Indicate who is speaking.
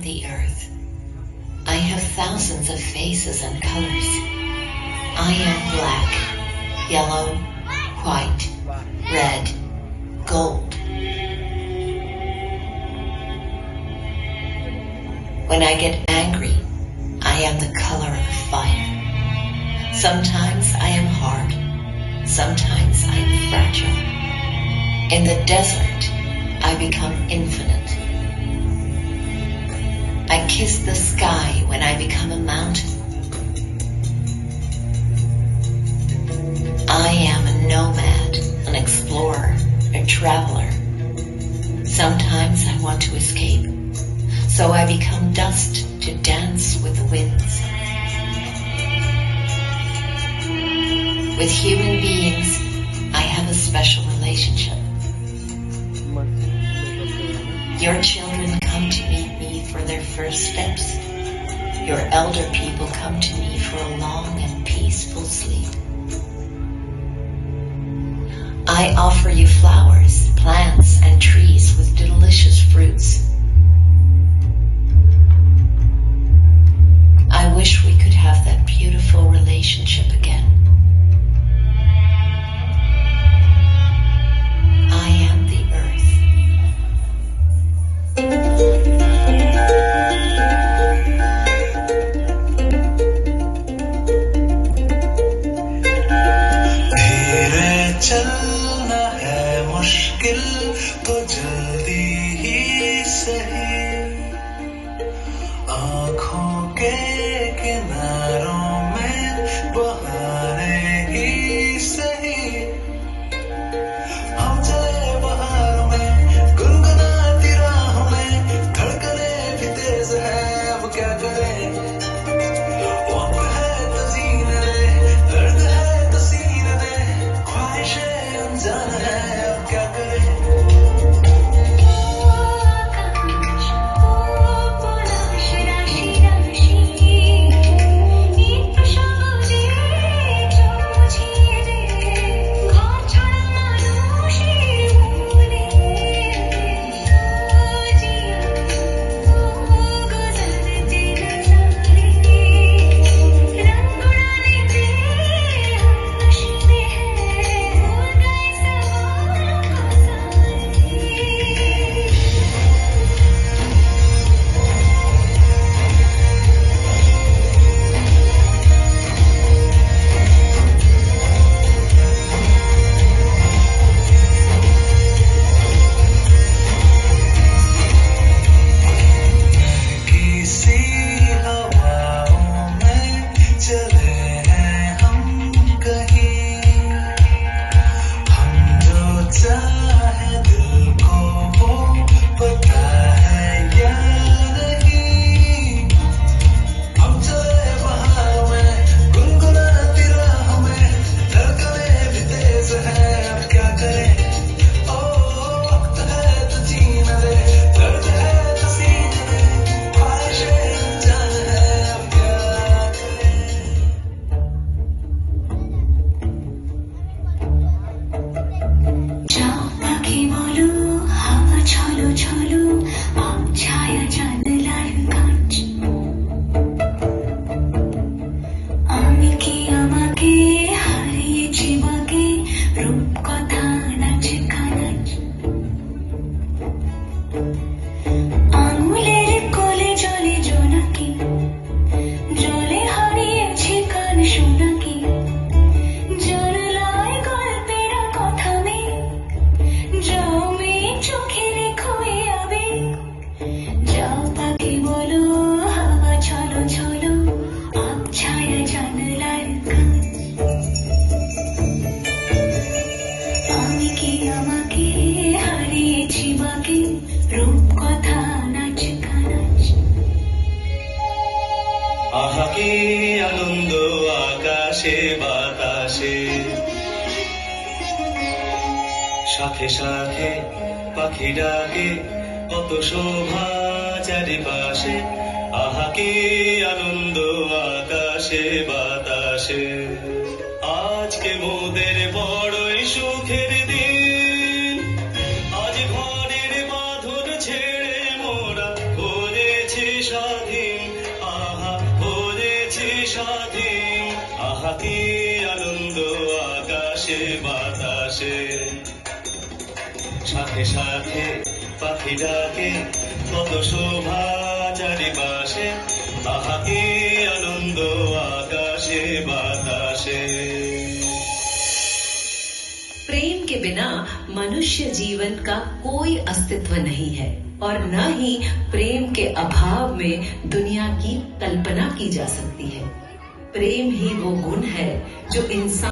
Speaker 1: am the earth. I have thousands of faces and colors. I am black, yellow, white, red, gold. When I get angry, I am the color of fire. Sometimes I am hard, sometimes I am fragile. In the desert, I become infinite. I kiss the sky when I become a mountain. I am a nomad, an explorer, a traveler. Sometimes I want to escape, so I become dust to dance with the winds. With human beings, I have a special relationship. Your children come to meet me for their first steps. Your elder people come to me for a long and peaceful sleep. I offer you flowers, plants, and trees with delicious fruits. I wish we could have that beautiful relationship again. I am the earth.
Speaker 2: धीरे चलना है मुश्किल तो जल्दी ही सही, आँखों के किनारों में बहारे ही सही। हम चले बहारों में गुनगुनाती राहों में, धड़कने भी तेज है अब क्या करें। वक्त है तो जीने दे, दर्द है तो सीने दे, ख्वाहिशें अनजान है अब क्या करें। আহা কি আনন্দ আকাশে বাতাসে, সাথে সাথে পাখি ডাকে কত শোভা চারিপাশে। আহা কি আনন্দ আকাশে বাতাসে, আজকে মোদের বড়ই সুখের দিন। আজ ঘরের বাঁধন ছেড়ে মোরা করেছি আকাশে বাতাসে সাথে সাথে পাখি ডাকে কত শোভা চারিপাশে আহা কি আনন্দ আকাশে বাতাসে
Speaker 1: प्रेम के बिना मनुष्य जीवन का कोई अस्तित्व नहीं है और न ही प्रेम के अभाव में दुनिया की कल्पना की जा सकती है। प्रेम ही वो गुण है जो इंसान